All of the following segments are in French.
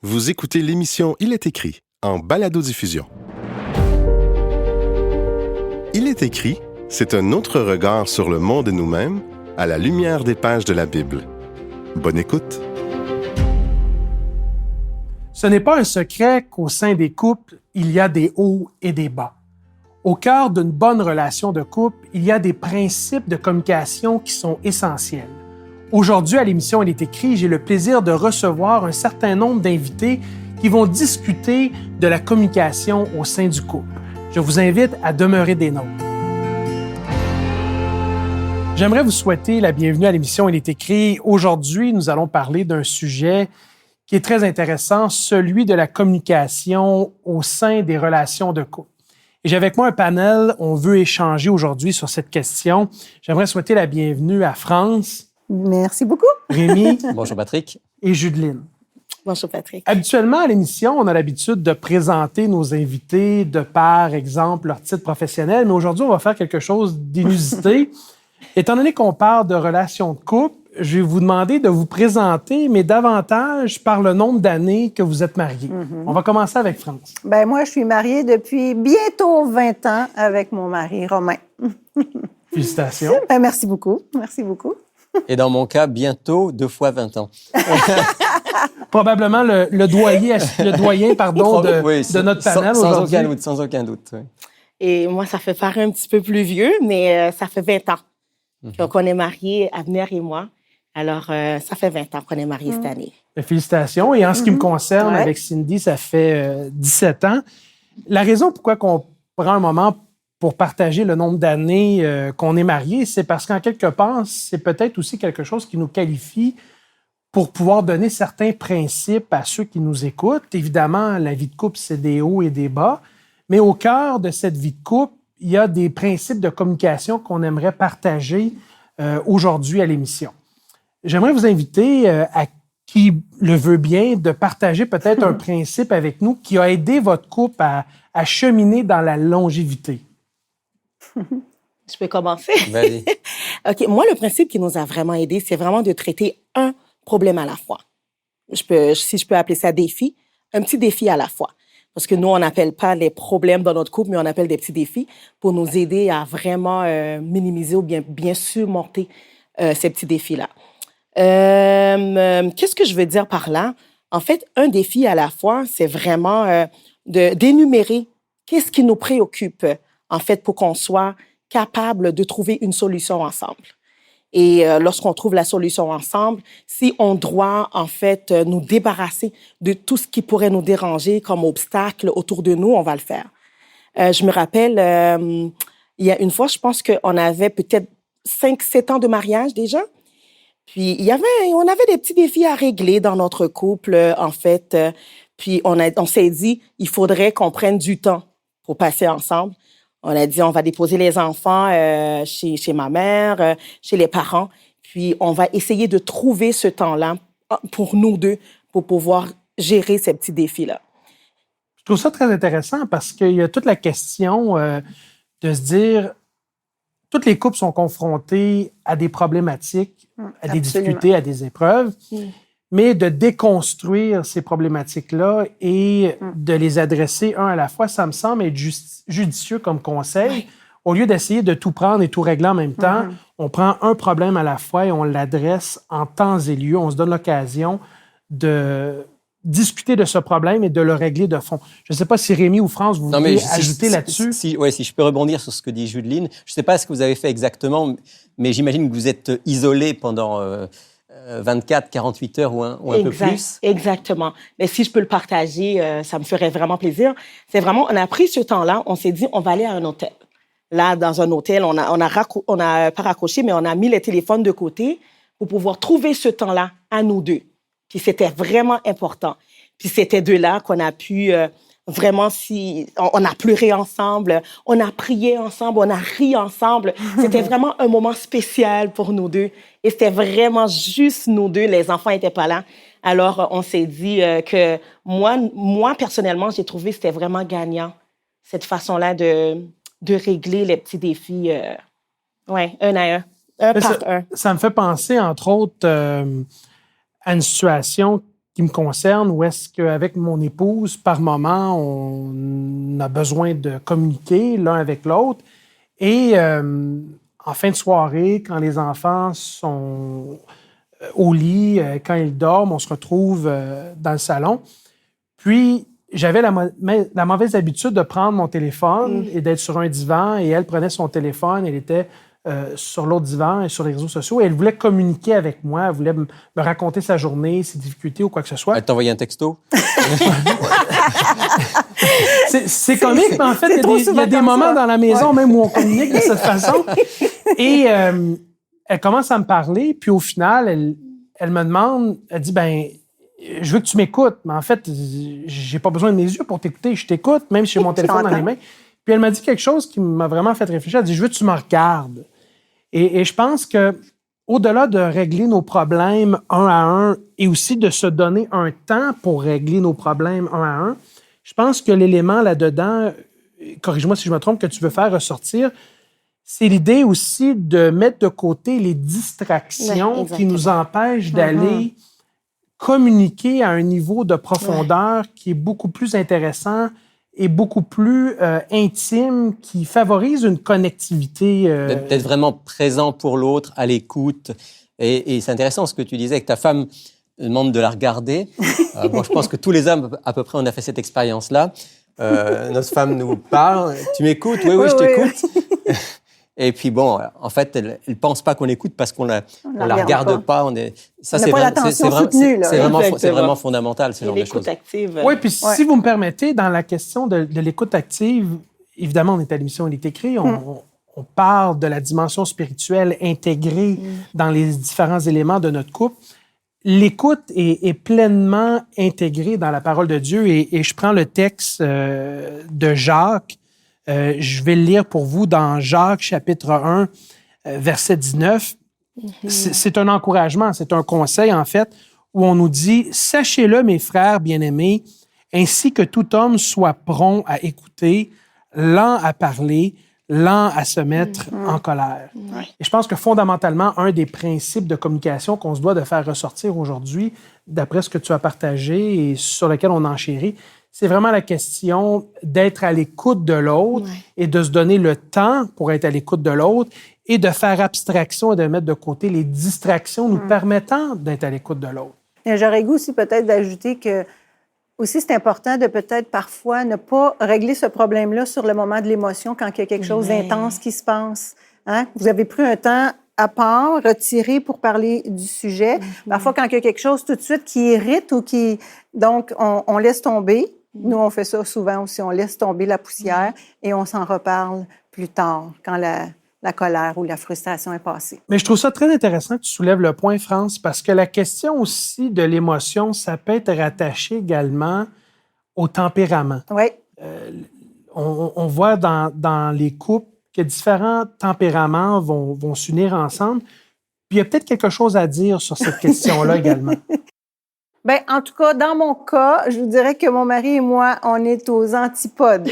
Vous écoutez l'émission Il est écrit, en balado-diffusion. Il est écrit, c'est un autre regard sur le monde et nous-mêmes, à la lumière des pages de la Bible. Bonne écoute. Ce n'est pas un secret qu'au sein des couples, il y a des hauts et des bas. Au cœur d'une bonne relation de couple, il y a des principes de communication qui sont essentiels. Aujourd'hui, à l'émission Il est écrit, j'ai le plaisir de recevoir un certain nombre d'invités qui vont discuter de la communication au sein du couple. Je vous invite à demeurer des nôtres. J'aimerais vous souhaiter la bienvenue à l'émission Il est écrit. Aujourd'hui, nous allons parler d'un sujet qui est très intéressant, celui de la communication au sein des relations de couple. Et j'ai avec moi un panel, on veut échanger aujourd'hui sur cette question. J'aimerais souhaiter la bienvenue à France. Merci beaucoup. Rémi. Bonjour Patrick. Et Judeline. Bonjour Patrick. Habituellement, à l'émission, on a l'habitude de présenter nos invités de par exemple leur titre professionnel, mais aujourd'hui, on va faire quelque chose d'inusité. Étant donné qu'on parle de relations de couple, je vais vous demander de vous présenter, mais davantage par le nombre d'années que vous êtes mariés. On va commencer avec France. Ben moi, je suis mariée depuis bientôt 20 ans avec mon mari Romain. Félicitations. Ben, merci beaucoup. Merci beaucoup. Et dans mon cas, bientôt 2 fois 20 ans. Probablement le doyen de notre panel aujourd'hui. Sans aucun doute. Oui. Et moi, ça fait paraître un petit peu plus vieux, mais ça fait 20 ans qu'on est mariés, Abner et moi. Alors, ça fait 20 ans qu'on est mariés cette année. Félicitations. Et en ce qui me concerne, avec Cindy, ça fait 17 ans. La raison pourquoi on prend un moment pour partager le nombre d'années qu'on est mariés, c'est parce qu'en quelque part, c'est peut-être aussi quelque chose qui nous qualifie pour pouvoir donner certains principes à ceux qui nous écoutent. Évidemment, la vie de couple, c'est des hauts et des bas, mais au cœur de cette vie de couple, il y a des principes de communication qu'on aimerait partager aujourd'hui à l'émission. J'aimerais vous inviter, à qui le veut bien, de partager peut-être un principe avec nous qui a aidé votre couple à cheminer dans la longévité. Je peux commencer? Vas-y. OK. Moi, le principe qui nous a vraiment aidés, c'est vraiment de traiter un problème à la fois. Si je peux appeler ça défi, un petit défi à la fois. Parce que nous, on n'appelle pas les problèmes dans notre couple, mais on appelle des petits défis pour nous aider à vraiment minimiser ou bien surmonter ces petits défis-là. Qu'est-ce que je veux dire par là? En fait, un défi à la fois, c'est vraiment d'énumérer qu'est-ce qui nous préoccupe, en fait, pour qu'on soit capable de trouver une solution ensemble. Et lorsqu'on trouve la solution ensemble, si on doit, en fait, nous débarrasser de tout ce qui pourrait nous déranger comme obstacle autour de nous, on va le faire. Je me rappelle, il y a une fois, je pense qu'on avait peut-être 5-7 ans de mariage déjà. Puis, on avait des petits défis à régler dans notre couple, en fait. Puis, on s'est dit, il faudrait qu'on prenne du temps pour passer ensemble. On a dit, on va déposer les enfants chez ma mère, chez les parents. Puis, on va essayer de trouver ce temps-là pour nous deux, pour pouvoir gérer ces petits défis-là. Je trouve ça très intéressant parce qu'il y a toute la question de se dire, tous les couples sont confrontés à des problématiques, à des difficultés, à des épreuves, mais de déconstruire ces problématiques-là et de les adresser un à la fois, ça me semble être judicieux comme conseil. Oui. Au lieu d'essayer de tout prendre et tout régler en même temps, on prend un problème à la fois et on l'adresse en temps et lieu. On se donne l'occasion de discuter de ce problème et de le régler de fond. Je ne sais pas si Rémi ou France, vous voulez ajouter là-dessus. Si je peux rebondir sur ce que dit Judeline. Je ne sais pas ce que vous avez fait exactement, mais j'imagine que vous êtes isolé pendant 24, 48 heures ou un peu plus. Exactement. Mais si je peux le partager, ça me ferait vraiment plaisir. C'est vraiment, on a pris ce temps-là, on s'est dit, on va aller à un hôtel. Là, dans un hôtel, on a pas raccroché, mais on a mis les téléphones de côté pour pouvoir trouver ce temps-là à nous deux. Puis c'était vraiment important. Puis c'était de là qu'on a pu vraiment, on a pleuré ensemble, on a prié ensemble, on a ri ensemble. C'était vraiment un moment spécial pour nous deux. Et c'était vraiment juste nous deux. Les enfants n'étaient pas là. Alors, on s'est dit que moi, personnellement, j'ai trouvé que c'était vraiment gagnant, cette façon-là de régler les petits défis, un à un, par un. Ça me fait penser, entre autres, à une situation qui me concerne ou est-ce qu'avec mon épouse, par moment, on a besoin de communiquer l'un avec l'autre. Et en fin de soirée, quand les enfants sont au lit, quand ils dorment, on se retrouve dans le salon. Puis, j'avais la mauvaise habitude de prendre mon téléphone et d'être sur un divan, et elle prenait son téléphone, elle était sur l'autre divan et sur les réseaux sociaux, et elle voulait communiquer avec moi, elle voulait me raconter sa journée, ses difficultés ou quoi que ce soit. Elle t'a envoyé un texto? C'est comique, mais en fait, il y a des moments dans la maison même où on communique de cette façon. Et elle commence à me parler, puis au final, elle me demande, elle dit, ben, je veux que tu m'écoutes, mais en fait, j'ai pas besoin de mes yeux pour t'écouter, je t'écoute, même si j'ai mon téléphone dans les mains. Puis elle m'a dit quelque chose qui m'a vraiment fait réfléchir. Elle dit, je veux que tu me regardes. Et je pense que au-delà de régler nos problèmes un à un et aussi de se donner un temps pour régler nos problèmes un à un, je pense que l'élément là-dedans, corrige-moi si je me trompe, que tu veux faire ressortir, c'est l'idée aussi de mettre de côté les distractions qui nous empêchent d'aller communiquer à un niveau de profondeur qui est beaucoup plus intéressant et beaucoup plus intime, qui favorise une connectivité. D'être vraiment présent pour l'autre, à l'écoute. Et c'est intéressant ce que tu disais, que ta femme demande de la regarder. Bon, je pense que tous les hommes, à peu près, on a fait cette expérience-là. Notre femme nous parle. Tu m'écoutes? Oui, je t'écoute. Et puis bon, en fait, elle ne pense pas qu'on écoute parce qu'on la regarde pas. C'est vraiment fondamental, ce genre de choses. Active. Oui, puis si vous me permettez, dans la question de l'écoute active, évidemment, on est à l'émission Il est écrit, on parle de la dimension spirituelle intégrée dans les différents éléments de notre couple. L'écoute est pleinement intégrée dans la parole de Dieu, et je prends le texte de Jacques. Je vais le lire pour vous dans Jacques, chapitre 1, verset 19. C'est un encouragement, c'est un conseil, en fait, où on nous dit « Sachez-le, mes frères bien-aimés, ainsi que tout homme soit prompt à écouter, lent à parler, lent à se mettre en colère. » Et je pense que fondamentalement, un des principes de communication qu'on se doit de faire ressortir aujourd'hui, d'après ce que tu as partagé et sur lequel on enchérit, c'est vraiment la question d'être à l'écoute de l'autre et de se donner le temps pour être à l'écoute de l'autre et de faire abstraction et de mettre de côté les distractions nous permettant d'être à l'écoute de l'autre. J'aurais goût aussi peut-être d'ajouter que aussi c'est important de peut-être parfois ne pas régler ce problème-là sur le moment de l'émotion quand il y a quelque chose d'intense qui se passe. Hein? Vous avez pris un temps à part, retiré pour parler du sujet. Parfois, quand il y a quelque chose tout de suite qui irrite ou qui... Donc, on laisse tomber. Nous, on fait ça souvent aussi. On laisse tomber la poussière et on s'en reparle plus tard, quand la colère ou la frustration est passée. Mais je trouve ça très intéressant que tu soulèves le point, France, parce que la question aussi de l'émotion, ça peut être rattaché également au tempérament. Oui. On voit dans les couples que différents tempéraments vont s'unir ensemble. Puis il y a peut-être quelque chose à dire sur cette question-là également. Bien, en tout cas, dans mon cas, je vous dirais que mon mari et moi, on est aux antipodes.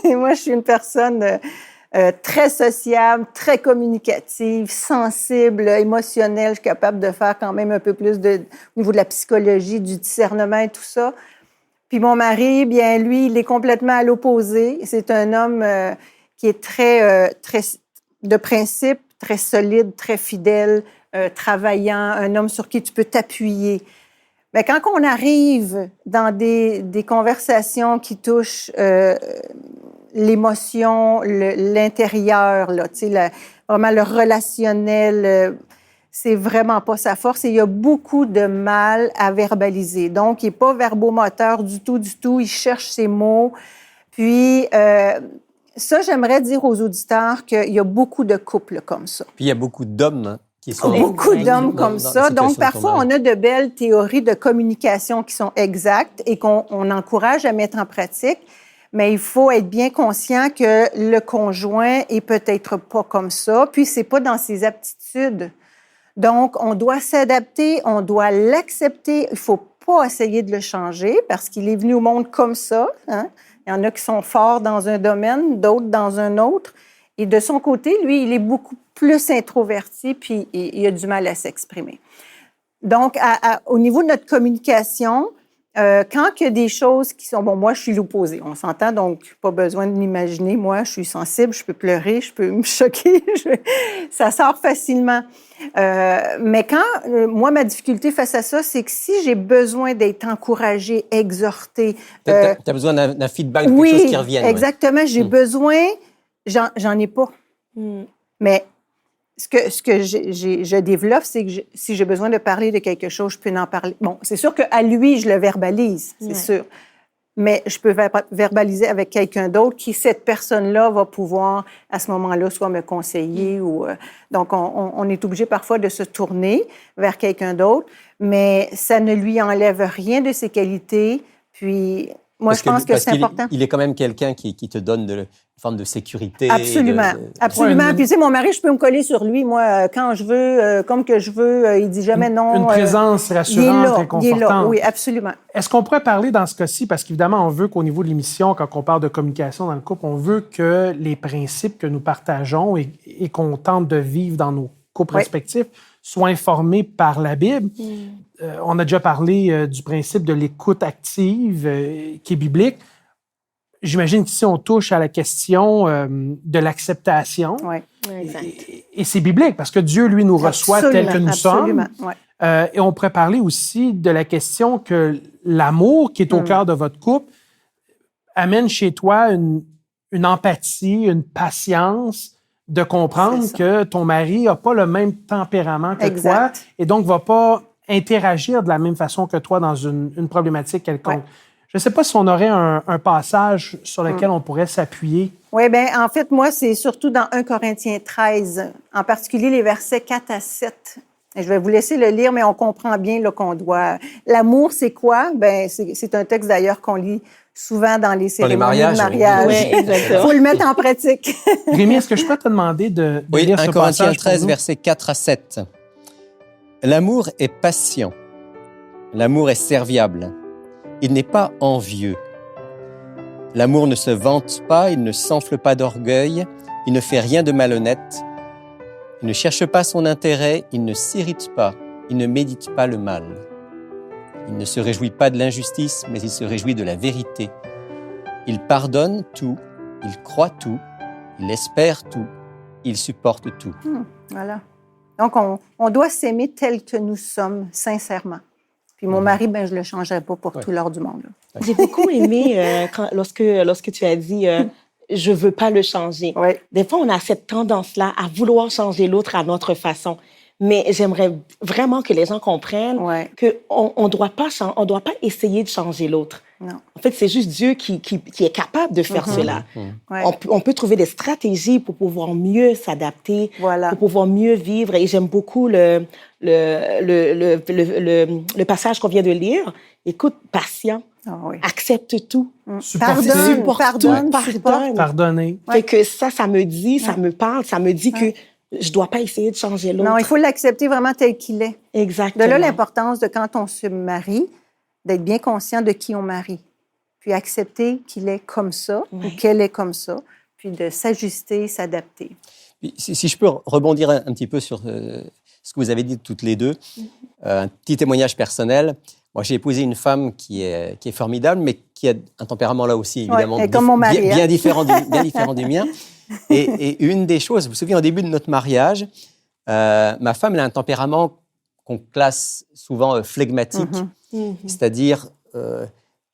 Et moi, je suis une personne très sociable, très communicative, sensible, émotionnelle. Je suis capable de faire quand même un peu plus au niveau de la psychologie, du discernement et tout ça. Puis mon mari, bien, lui, il est complètement à l'opposé. C'est un homme qui est très de principe, très solide, très fidèle, travaillant, un homme sur qui tu peux t'appuyer. Mais quand on arrive dans des conversations qui touchent l'émotion, l'intérieur, là, tu sais, vraiment le relationnel, c'est vraiment pas sa force et il y a beaucoup de mal à verbaliser. Donc, il n'est pas verbomoteur du tout. Il cherche ses mots. Puis, ça, j'aimerais dire aux auditeurs qu'il y a beaucoup de couples comme ça. Puis, il y a beaucoup d'hommes qui sont... Beaucoup d'hommes comme ça. Donc, parfois, on a de belles théories de communication qui sont exactes et qu'on encourage à mettre en pratique. Mais il faut être bien conscient que le conjoint est peut-être pas comme ça. Puis, c'est pas dans ses aptitudes. Donc, on doit s'adapter, on doit l'accepter. Il faut pas essayer de le changer parce qu'il est venu au monde comme ça. Hein? Il y en a qui sont forts dans un domaine, d'autres dans un autre. Et de son côté, lui, il est beaucoup plus introverti puis il a du mal à s'exprimer. Donc, au niveau de notre communication, quand il y a des choses qui sont... Bon, moi, je suis l'opposé, on s'entend, donc pas besoin de m'imaginer. Moi, je suis sensible, je peux pleurer, je peux me choquer, ça sort facilement. Mais quand, moi, ma difficulté face à ça, c'est que si j'ai besoin d'être encouragée, exhortée... Tu as besoin d'un feedback, de oui, quelque chose qui revienne. Exactement, j'ai besoin... J'en ai pas. Mais ce que je développe, c'est que si j'ai besoin de parler de quelque chose, je peux en parler. Bon, c'est sûr qu'à lui, je le verbalise, c'est sûr. Mais je peux verbaliser avec quelqu'un d'autre qui, cette personne-là, va pouvoir, à ce moment-là, soit me conseiller ou... donc, on est obligé parfois de se tourner vers quelqu'un d'autre, mais ça ne lui enlève rien de ses qualités. Puis, moi, je pense que c'est important. Il est quand même quelqu'un qui te donne une forme de sécurité. Absolument, absolument. Puis, tu sais, mon mari, je peux me coller sur lui, moi, quand je veux, comme que je veux, il dit jamais non. Une présence rassurante, réconfortante. Il est là, oui, absolument. Est-ce qu'on pourrait parler dans ce cas-ci, parce qu'évidemment, on veut qu'au niveau de l'émission, quand on parle de communication dans le couple, on veut que les principes que nous partageons et qu'on tente de vivre dans nos couples respectifs soient informés par la Bible. On a déjà parlé du principe de l'écoute active qui est biblique. J'imagine qu'ici, on touche à la question de l'acceptation. Oui, exact. Et c'est biblique, parce que Dieu, lui, nous reçoit tel que nous sommes. Ouais. Et on pourrait parler aussi de la question que l'amour qui est au cœur de votre couple amène chez toi une empathie, une patience de comprendre que ton mari n'a pas le même tempérament que toi et donc ne va pas interagir de la même façon que toi dans une problématique quelconque. Ouais. Je ne sais pas si on aurait un passage sur lequel on pourrait s'appuyer. Oui, bien, en fait, moi, c'est surtout dans 1 Corinthiens 13, en particulier les versets 4 à 7. Et je vais vous laisser le lire, mais on comprend bien là, qu'on doit... L'amour, c'est quoi? Bien, c'est un texte, d'ailleurs, qu'on lit souvent dans les cérémonies de mariage. Oui, exactement. Il faut le mettre en pratique. Rémi, est-ce que je peux te demander de lire ce passage? 1 Corinthiens 13, versets 4 à 7. L'amour est patient. L'amour est serviable. Il n'est pas envieux. L'amour ne se vante pas, il ne s'enfle pas d'orgueil, il ne fait rien de malhonnête, il ne cherche pas son intérêt, il ne s'irrite pas, il ne médite pas le mal. Il ne se réjouit pas de l'injustice, mais il se réjouit de la vérité. Il pardonne tout, il croit tout, il espère tout, il supporte tout. Voilà. Donc, on doit s'aimer tel que nous sommes, sincèrement. Puis mon mari, ben, je ne le changerais pas pour tout l'or du monde. Là. J'ai beaucoup aimé lorsque tu as dit je ne veux pas le changer. Ouais. Des fois, on a cette tendance-là à vouloir changer l'autre à notre façon. Mais j'aimerais vraiment que les gens comprennent qu'on ne doit pas essayer de changer l'autre. Non. En fait, c'est juste Dieu qui est capable de faire cela. Ouais. On peut trouver des stratégies pour pouvoir mieux s'adapter, pour pouvoir mieux vivre. Et j'aime beaucoup le passage qu'on vient de lire. Écoute, patient, accepte tout, pardonner. Fait que ça me dit, ça me parle, ça me dit que je ne dois pas essayer de changer l'autre. Non, il faut l'accepter vraiment tel qu'il est. Exactement. De là, l'importance de quand on se marie, d'être bien conscient de qui on marie, puis accepter qu'il est comme ça ou qu'elle est comme ça, puis de s'ajuster, s'adapter. Si je peux rebondir un petit peu sur ce que vous avez dit toutes les deux, un petit témoignage personnel. Moi, j'ai épousé une femme qui est formidable, mais qui a un tempérament là aussi, évidemment, comme mon mari, bien différent du mien. Et une des choses, vous vous souvenez, au début de notre mariage, ma femme elle a un tempérament qu'on classe souvent flegmatique, c'est-à-dire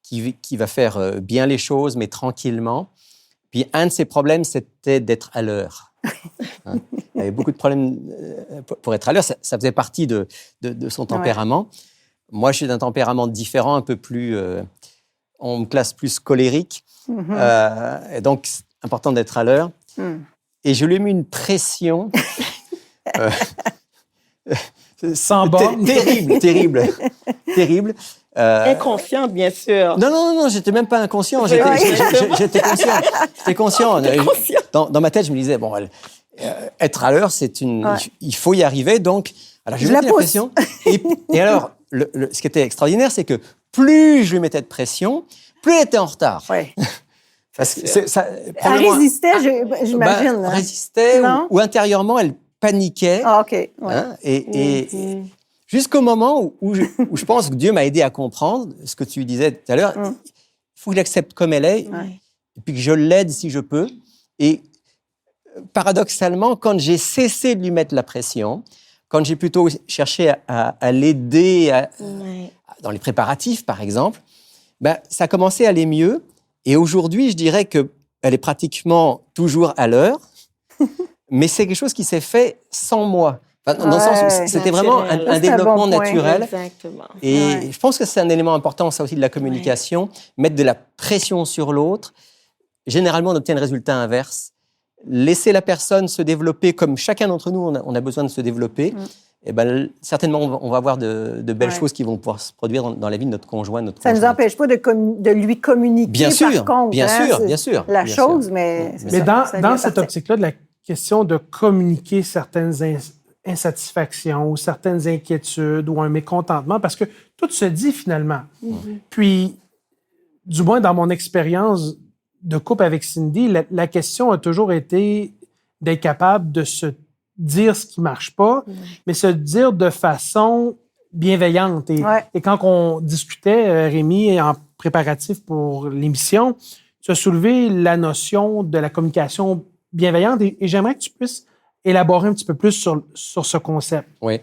qui va faire bien les choses, mais tranquillement. Puis un de ses problèmes, c'était d'être à l'heure. Il avait beaucoup de problèmes pour être à l'heure. Ça faisait partie de son tempérament. Moi, je suis d'un tempérament différent, un peu plus... on me classe plus colérique. Et donc, c'est important d'être à l'heure. Et je lui ai mis une pression... sans borne. Terrible. Inconsciente, bien sûr. Non, j'étais même pas inconscient. J'étais conscient. Dans ma tête, je me disais, bon, être à l'heure, il faut y arriver. Donc, alors, je lui mettais la pression. Et alors, ce qui était extraordinaire, c'est que plus je lui mettais de pression, plus elle était en retard. Ouais. Parce que elle résistait, j'imagine. Résistait ou intérieurement, elle paniquait. Ah, OK. Ouais. Hein, et Jusqu'au moment où je pense que Dieu m'a aidé à comprendre ce que tu disais tout à l'heure. Il faut que je l'accepte comme elle est, et puis que je l'aide si je peux. Et paradoxalement, quand j'ai cessé de lui mettre la pression, quand j'ai plutôt cherché à l'aider dans les préparatifs, par exemple, ça a commencé à aller mieux. Et aujourd'hui, je dirais qu'elle est pratiquement toujours à l'heure, mais c'est quelque chose qui s'est fait sans moi. Enfin, dans le sens où c'était vraiment un développement naturel. Exactement. Et je pense que c'est un élément important, ça aussi, de la communication. Mettre de la pression sur l'autre. Généralement, on obtient le résultat inverse. Laisser la personne se développer comme chacun d'entre nous, on a besoin de se développer. Et certainement, on va avoir de belles choses qui vont pouvoir se produire dans la vie de notre conjoint, notre conjointe. Ça ne nous empêche pas de lui communiquer, bien sûr, par contre. Bien sûr. Mais dans cette optique-là, de la question de communiquer certaines insatisfactions ou certaines inquiétudes ou un mécontentement, parce que tout se dit finalement. Puis, du moins dans mon expérience de couple avec Cindy, la question a toujours été d'être capable de se dire ce qui ne marche pas, mais se dire de façon bienveillante. Et quand on discutait, Rémi, en préparatif pour l'émission, tu as soulevé la notion de la communication bienveillante et j'aimerais que tu puisses élaborer un petit peu plus sur ce concept. Oui.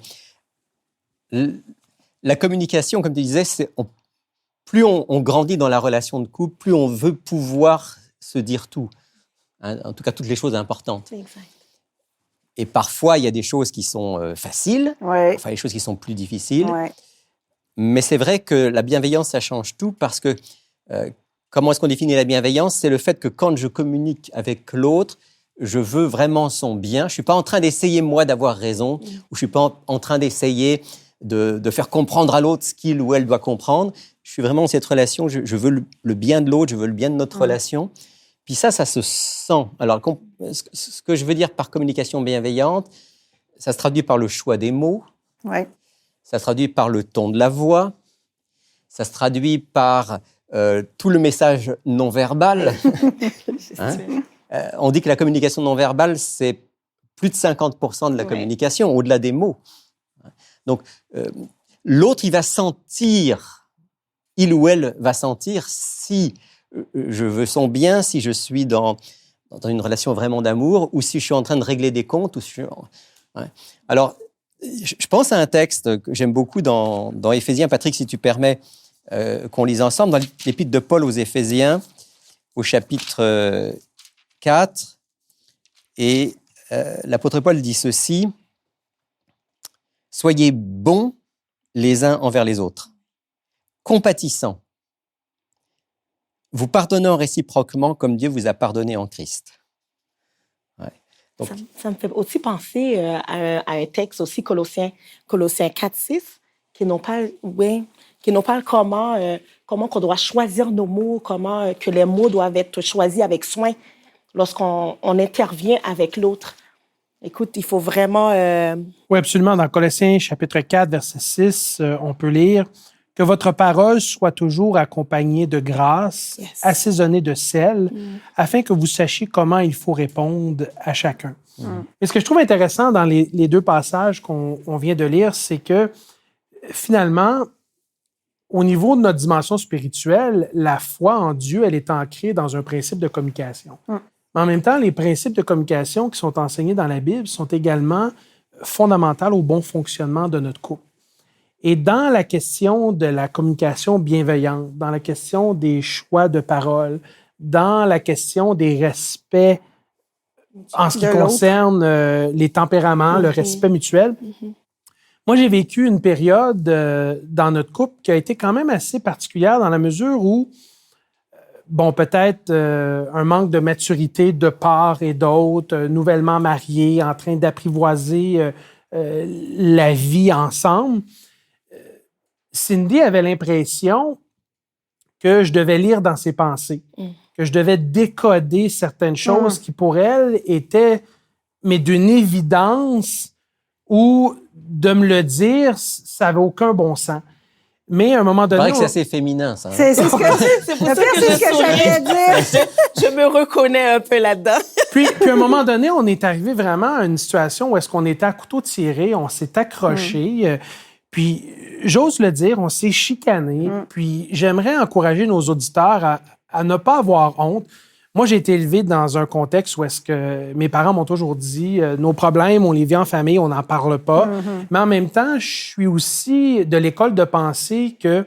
La communication, comme tu disais, plus on grandit dans la relation de couple, plus on veut pouvoir se dire tout. En tout cas, toutes les choses importantes. Exact. Et parfois, il y a des choses qui sont faciles, enfin, des choses qui sont plus difficiles. Mais c'est vrai que la bienveillance, ça change tout parce que comment est-ce qu'on définit la bienveillance? C'est le fait que quand je communique avec l'autre, je veux vraiment son bien. Je ne suis pas en train d'essayer, moi, d'avoir raison, ou je ne suis pas en train d'essayer de faire comprendre à l'autre ce qu'il ou elle doit comprendre. Je suis vraiment dans cette relation, je veux le bien de l'autre, je veux le bien de notre relation. Puis ça se sent. Alors, ce que je veux dire par communication bienveillante, ça se traduit par le choix des mots, ça se traduit par le ton de la voix, ça se traduit par tout le message non verbal. On dit que la communication non verbale, c'est plus de 50% de la communication, au-delà des mots. Donc, l'autre, il ou elle va sentir si je veux son bien, si je suis dans une relation vraiment d'amour, ou si je suis en train de régler des comptes. Alors, je pense à un texte que j'aime beaucoup dans Éphésiens. Patrick, si tu permets qu'on lise ensemble, dans l'épître de Paul aux Éphésiens, au chapitre 4, et l'apôtre Paul dit ceci: « Soyez bons les uns envers les autres, compatissants, vous pardonnant réciproquement comme Dieu vous a pardonné en Christ. » Donc, ça me fait aussi penser à un texte aussi, Colossiens 4:6, qui nous parle comment on doit choisir nos mots, comment que les mots doivent être choisis avec soin lorsqu'on intervient avec l'autre. Écoute, il faut vraiment... Oui, absolument. Dans Colossiens chapitre 4, verset 6, on peut lire « Que votre parole soit toujours accompagnée de grâce, assaisonnée de sel, afin que vous sachiez comment il faut répondre à chacun. » Et ce que je trouve intéressant dans les deux passages qu'on vient de lire, c'est que finalement, au niveau de notre dimension spirituelle, la foi en Dieu, elle est ancrée dans un principe de communication. Mais en même temps, les principes de communication qui sont enseignés dans la Bible sont également fondamentaux au bon fonctionnement de notre couple. Et dans la question de la communication bienveillante, dans la question des choix de parole, dans la question des respects en ce qui concerne les tempéraments, le respect mutuel, moi, j'ai vécu une période dans notre couple qui a été quand même assez particulière dans la mesure où, bon, peut-être un manque de maturité de part et d'autre, nouvellement mariés, en train d'apprivoiser la vie ensemble. Cindy avait l'impression que je devais lire dans ses pensées, que je devais décoder certaines choses qui, pour elle, étaient, mais d'une évidence où de me le dire, ça n'avait aucun bon sens. Mais à un moment donné... C'est vrai que c'est assez féminin, ça. C'est ce que j'allais dire. Je me reconnais un peu là-dedans. Puis à un moment donné, on est arrivé vraiment à une situation où est-ce qu'on était à couteau tiré, on s'est accroché. Puis, j'ose le dire, on s'est chicané. Puis, j'aimerais encourager nos auditeurs à ne pas avoir honte. Moi, j'ai été élevé dans un contexte où est-ce que mes parents m'ont toujours dit nos problèmes, on les vit en famille, on n'en parle pas. Mais en même temps, je suis aussi de l'école de pensée que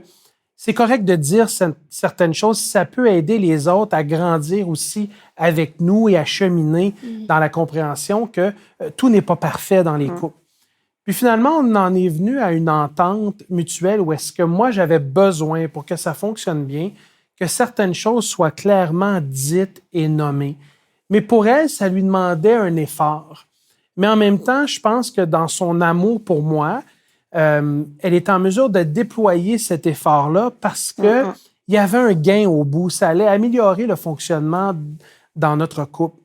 c'est correct de dire certaines choses, ça peut aider les autres à grandir aussi avec nous et à cheminer dans la compréhension que tout n'est pas parfait dans les couples. Puis finalement, on en est venu à une entente mutuelle où est-ce que moi, j'avais besoin, pour que ça fonctionne bien, que certaines choses soient clairement dites et nommées. Mais pour elle, ça lui demandait un effort. Mais en même temps, je pense que dans son amour pour moi, elle est en mesure de déployer cet effort-là parce qu'il y avait un gain au bout. Ça allait améliorer le fonctionnement dans notre couple.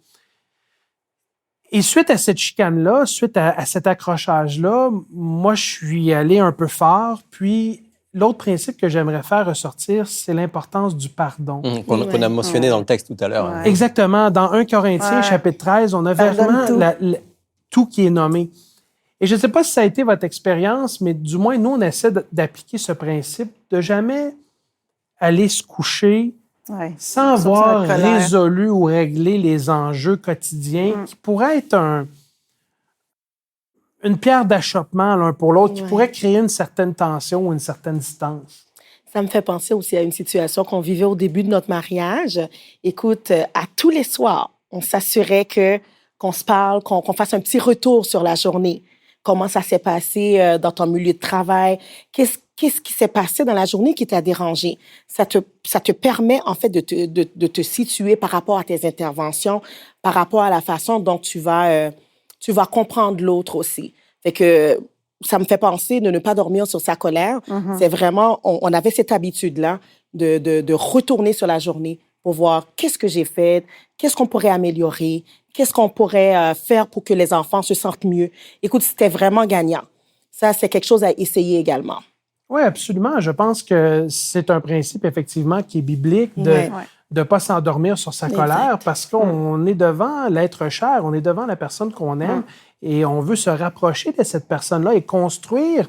Et suite à cette chicane-là, suite à cet accrochage-là, moi, je suis allé un peu fort. Puis, l'autre principe que j'aimerais faire ressortir, c'est l'importance du pardon. Qu'on a mentionné dans le texte tout à l'heure. Ouais. Exactement. Dans 1 Corinthiens, chapitre 13, on a vraiment tout qui est nommé. Et je ne sais pas si ça a été votre expérience, mais du moins, nous, on essaie d'appliquer ce principe de jamais aller se coucher sans avoir résolu ou réglé les enjeux quotidiens qui pourraient être une pierre d'achoppement l'un pour l'autre, qui pourrait créer une certaine tension ou une certaine distance. Ça me fait penser aussi à une situation qu'on vivait au début de notre mariage. Écoute, à tous les soirs, on s'assurait qu'on se parle, qu'on fasse un petit retour sur la journée. Comment ça s'est passé dans ton milieu de travail? Qu'est-ce qui s'est passé dans la journée qui t'a dérangé? Ça te permet, en fait, de te situer par rapport à tes interventions, par rapport à la façon dont tu vas comprendre l'autre aussi. Fait que ça me fait penser de ne pas dormir sur sa colère. C'est vraiment, on avait cette habitude-là de retourner sur la journée pour voir qu'est-ce que j'ai fait, qu'est-ce qu'on pourrait améliorer, qu'est-ce qu'on pourrait faire pour que les enfants se sentent mieux. Écoute, c'était vraiment gagnant. Ça, c'est quelque chose à essayer également. Oui, absolument. Je pense que c'est un principe, effectivement, qui est biblique de ne pas s'endormir sur sa colère parce qu'on est devant l'être cher, on est devant la personne qu'on aime et on veut se rapprocher de cette personne-là et construire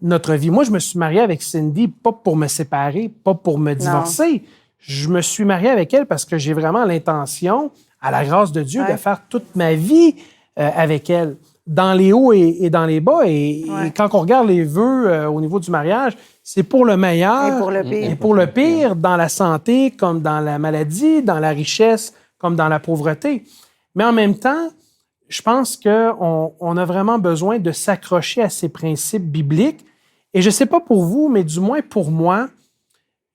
notre vie. Moi, je me suis marié avec Cindy pas pour me séparer, pas pour me divorcer. Non. Je me suis marié avec elle parce que j'ai vraiment l'intention, à la grâce de Dieu, de faire toute ma vie avec elle, dans les hauts et dans les bas. Et quand on regarde les vœux au niveau du mariage, c'est pour le meilleur et pour le pire, dans la santé comme dans la maladie, dans la richesse comme dans la pauvreté. Mais en même temps, je pense qu'on a vraiment besoin de s'accrocher à ces principes bibliques. Et je ne sais pas pour vous, mais du moins pour moi,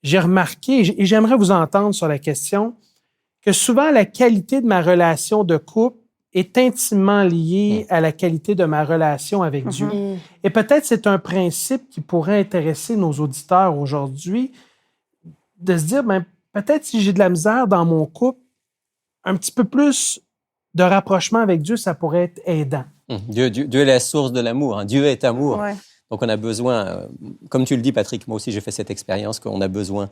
j'ai remarqué, et j'aimerais vous entendre sur la question, que souvent la qualité de ma relation de couple est intimement liée à la qualité de ma relation avec Dieu. Et peut-être c'est un principe qui pourrait intéresser nos auditeurs aujourd'hui, de se dire, peut-être si j'ai de la misère dans mon couple, un petit peu plus de rapprochement avec Dieu, ça pourrait être aidant. Dieu est la source de l'amour. Dieu est amour. Ouais. Donc, on a besoin, comme tu le dis, Patrick, moi aussi, j'ai fait cette expérience qu'on a besoin.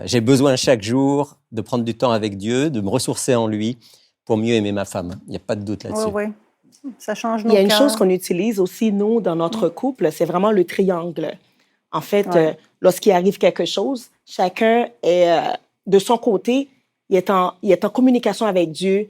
J'ai besoin chaque jour de prendre du temps avec Dieu, de me ressourcer en lui pour mieux aimer ma femme. Il n'y a pas de doute là-dessus. Oui, ça change nos cœurs. Il y a une chose qu'on utilise aussi, nous, dans notre couple, c'est vraiment le triangle. En fait, lorsqu'il arrive quelque chose, chacun est de son côté, il est en communication avec Dieu.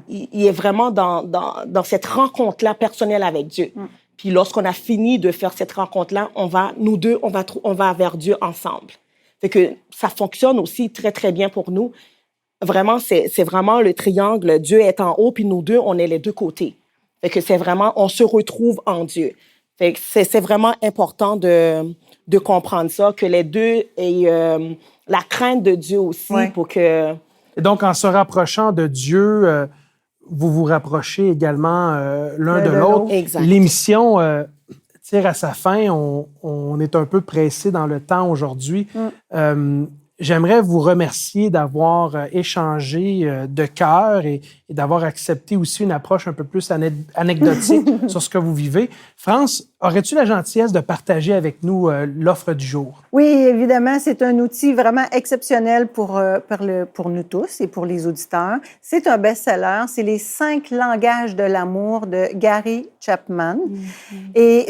Il est vraiment dans cette rencontre-là personnelle avec Dieu. Puis lorsqu'on a fini de faire cette rencontre-là, nous deux, on va vers Dieu ensemble. Fait que ça fonctionne aussi très, très bien pour nous. Vraiment, c'est vraiment le triangle. Dieu est en haut, puis nous deux, on est les deux côtés. Fait que c'est vraiment, on se retrouve en Dieu. Fait que c'est vraiment important de comprendre ça, que les deux aient la crainte de Dieu aussi pour que... Et donc, en se rapprochant de Dieu, vous vous rapprochez également l'un de l'autre. L'émission tire à sa fin. On est un peu pressé dans le temps aujourd'hui. J'aimerais vous remercier d'avoir échangé de cœur et d'avoir accepté aussi une approche un peu plus anecdotique sur ce que vous vivez. France, aurais-tu la gentillesse de partager avec nous l'offre du jour? Oui, évidemment, c'est un outil vraiment exceptionnel pour nous tous et pour les auditeurs. C'est un best-seller. C'est les 5 langages de l'amour de Gary Chapman. Et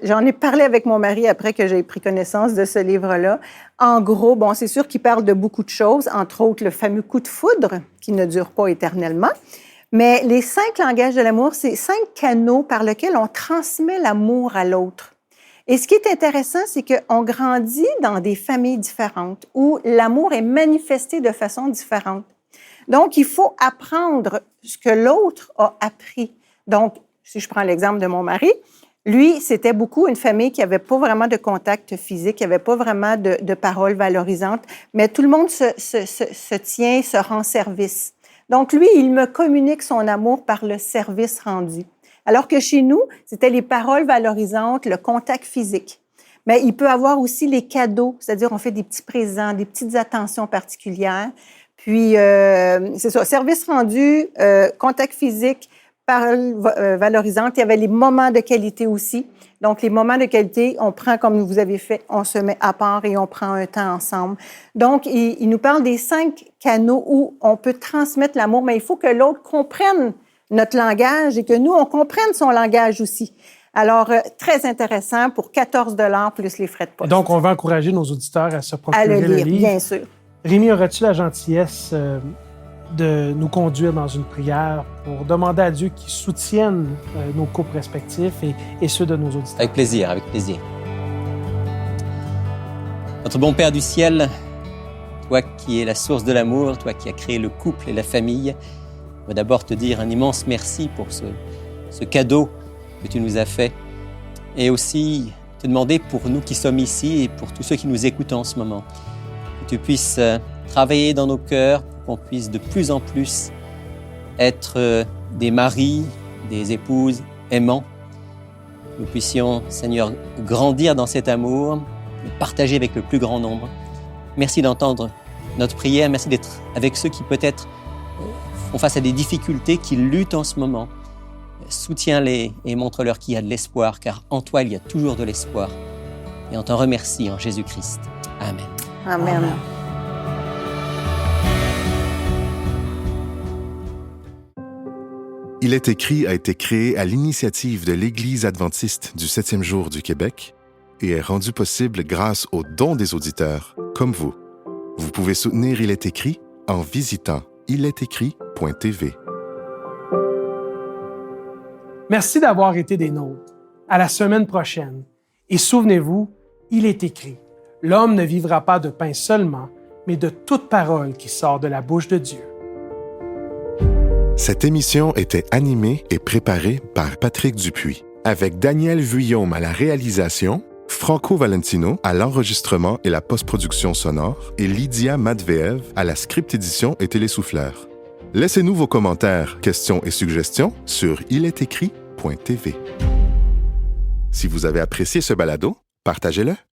j'en ai parlé avec mon mari après que j'ai pris connaissance de ce livre-là. En gros, bon, c'est sûr qu'il parle de beaucoup de choses, entre autres le fameux coup de foudre qui ne dure pas éternellement. Mais les 5 langages de l'amour, c'est 5 canaux par lesquels on transmet l'amour à l'autre. Et ce qui est intéressant, c'est qu'on grandit dans des familles différentes où l'amour est manifesté de façon différente. Donc, il faut apprendre ce que l'autre a appris. Donc, si je prends l'exemple de mon mari, lui, c'était beaucoup une famille qui n'avait pas vraiment de contact physique, qui n'avait pas vraiment de paroles valorisantes, mais tout le monde se tient, se rend service. Donc, lui, il me communique son amour par le service rendu. Alors que chez nous, c'était les paroles valorisantes, le contact physique. Mais il peut avoir aussi les cadeaux, c'est-à-dire on fait des petits présents, des petites attentions particulières. Puis, c'est ça, service rendu, contact physique, paroles valorisantes. Il y avait les moments de qualité aussi. Donc, les moments de qualité, on prend comme vous avez fait, on se met à part et on prend un temps ensemble. Donc, il nous parle des 5 canaux où on peut transmettre l'amour, mais il faut que l'autre comprenne notre langage et que nous, on comprenne son langage aussi. Alors, très intéressant pour 14 $ plus les frais de poste. Donc, on va encourager nos auditeurs à se procurer le le lire, livre. bien sûr. Rémi, aurais-tu la gentillesse de nous conduire dans une prière pour demander à Dieu qu'il soutienne nos couples respectifs et ceux de nos auditeurs? Avec plaisir, avec plaisir. Notre bon Père du ciel, toi qui es la source de l'amour, toi qui as créé le couple et la famille, on va d'abord te dire un immense merci pour ce cadeau que tu nous as fait et aussi te demander pour nous qui sommes ici et pour tous ceux qui nous écoutent en ce moment, que tu puisses travailler dans nos cœurs, qu'on puisse de plus en plus être des maris, des épouses aimants. Nous puissions, Seigneur, grandir dans cet amour, le partager avec le plus grand nombre. Merci d'entendre notre prière, merci d'être avec ceux qui peut-être font face à des difficultés, qui luttent en ce moment. Soutiens-les et montre-leur qu'il y a de l'espoir, car en toi, il y a toujours de l'espoir. Et on t'en remercie en Jésus-Christ. Amen. Amen. Amen. Il est écrit a été créé à l'initiative de l'Église adventiste du 7e jour du Québec et est rendu possible grâce aux dons des auditeurs, comme vous. Vous pouvez soutenir Il est écrit en visitant ilestécrit.tv. Merci d'avoir été des nôtres. À la semaine prochaine. Et souvenez-vous, il est écrit, l'homme ne vivra pas de pain seulement, mais de toute parole qui sort de la bouche de Dieu. Cette émission était animée et préparée par Patrick Dupuis, avec Daniel Vuillaume à la réalisation, Franco Valentino à l'enregistrement et la post-production sonore et Lydia Matveev à la script édition et télésouffleur. Laissez-nous vos commentaires, questions et suggestions sur ilestécrit.tv. Si vous avez apprécié ce balado, partagez-le.